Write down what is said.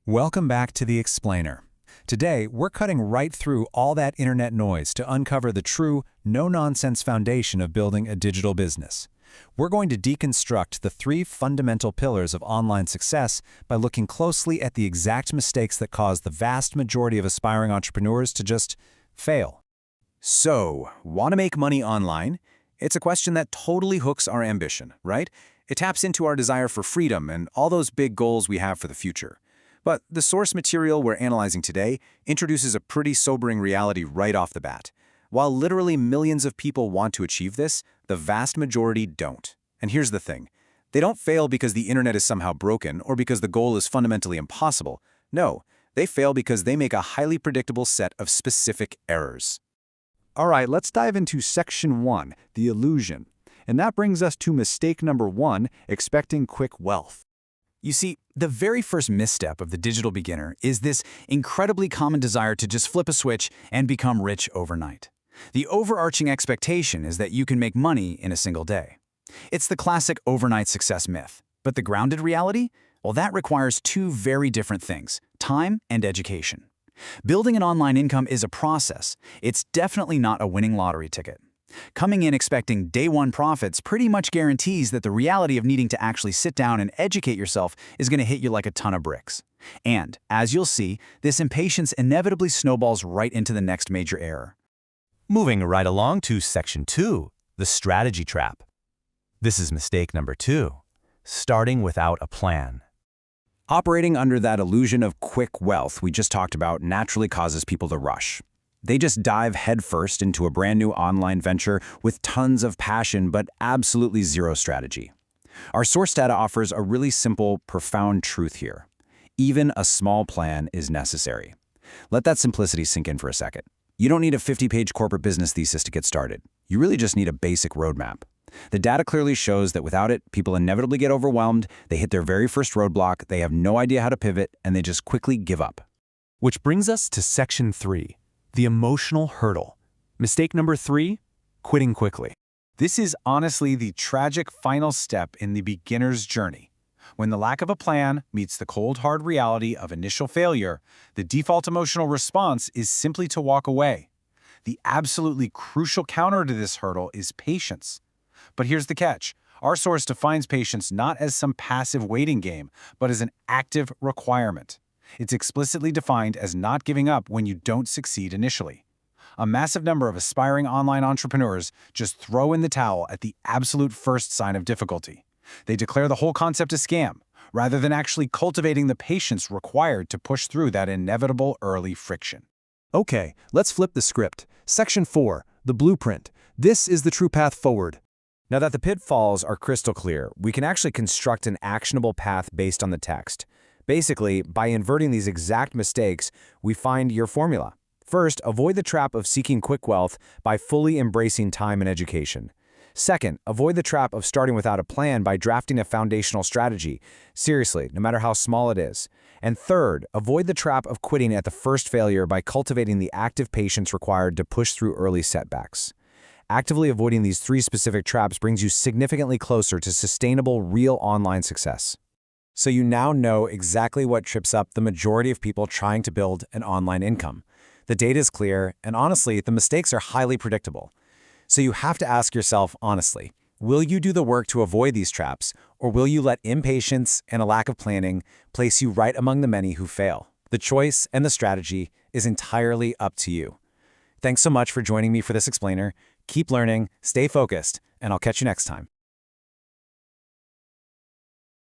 Welcome back to The Explainer. Today, we're cutting right through all that internet noise to uncover the true, no-nonsense foundation of building a digital business. We're going to deconstruct the three fundamental pillars of online success by looking closely at the exact mistakes that cause the vast majority of aspiring entrepreneurs to just fail. So, want to make money online? It's a question that totally hooks our ambition, right? It taps into our desire for freedom and all those big goals we have for the future. But the source material we're analyzing today introduces a pretty sobering reality right off the bat. While literally millions of people want to achieve this, the vast majority don't. And here's the thing. They don't fail because the internet is somehow broken or because the goal is fundamentally impossible. No, they fail because they make a highly predictable set of specific errors. All right, let's dive into Section 1, the illusion. And that brings us to mistake number 1, expecting quick wealth. You see, the very first misstep of the digital beginner is this incredibly common desire to just flip a switch and become rich overnight. The overarching expectation is that you can make money in a single day. It's the classic overnight success myth. But the grounded reality? Well, that requires two very different things: time and education. Building an online income is a process. It's definitely not a winning lottery ticket. Coming in expecting day one profits pretty much guarantees that the reality of needing to actually sit down and educate yourself is going to hit you like a ton of bricks. And, as you'll see, this impatience inevitably snowballs right into the next major error. Moving right along to Section 2, the strategy trap. This is mistake number 2, starting without a plan. Operating under that illusion of quick wealth we just talked about naturally causes people to rush. They just dive headfirst into a brand new online venture with tons of passion but absolutely zero strategy. Our source data offers a really simple, profound truth here. Even a small plan is necessary. Let that simplicity sink in for a second. You don't need a 50-page corporate business thesis to get started. You really just need a basic roadmap. The data clearly shows that without it, people inevitably get overwhelmed, they hit their very first roadblock, they have no idea how to pivot, and they just quickly give up. Which brings us to Section 3, the emotional hurdle. Mistake number 3, quitting quickly. This is honestly the tragic final step in the beginner's journey. When the lack of a plan meets the cold, hard reality of initial failure, the default emotional response is simply to walk away. The absolutely crucial counter to this hurdle is patience. But here's the catch. Our source defines patience not as some passive waiting game, but as an active requirement. It's explicitly defined as not giving up when you don't succeed initially. A massive number of aspiring online entrepreneurs just throw in the towel at the absolute first sign of difficulty. They declare the whole concept a scam, rather than actually cultivating the patience required to push through that inevitable early friction. Okay, let's flip the script. Section 4, the blueprint. This is the true path forward. Now that the pitfalls are crystal clear, we can actually construct an actionable path based on the text. Basically, by inverting these exact mistakes, we find your formula. First, avoid the trap of seeking quick wealth by fully embracing time and education. Second, avoid the trap of starting without a plan by drafting a foundational strategy. Seriously, no matter how small it is. And third, avoid the trap of quitting at the first failure by cultivating the active patience required to push through early setbacks. Actively avoiding these three specific traps brings you significantly closer to sustainable, real online success. So you now know exactly what trips up the majority of people trying to build an online income. The data is clear, and honestly, the mistakes are highly predictable. So you have to ask yourself honestly, will you do the work to avoid these traps, or will you let impatience and a lack of planning place you right among the many who fail? The choice and the strategy is entirely up to you. Thanks so much for joining me for this explainer. Keep learning, stay focused, and I'll catch you next time.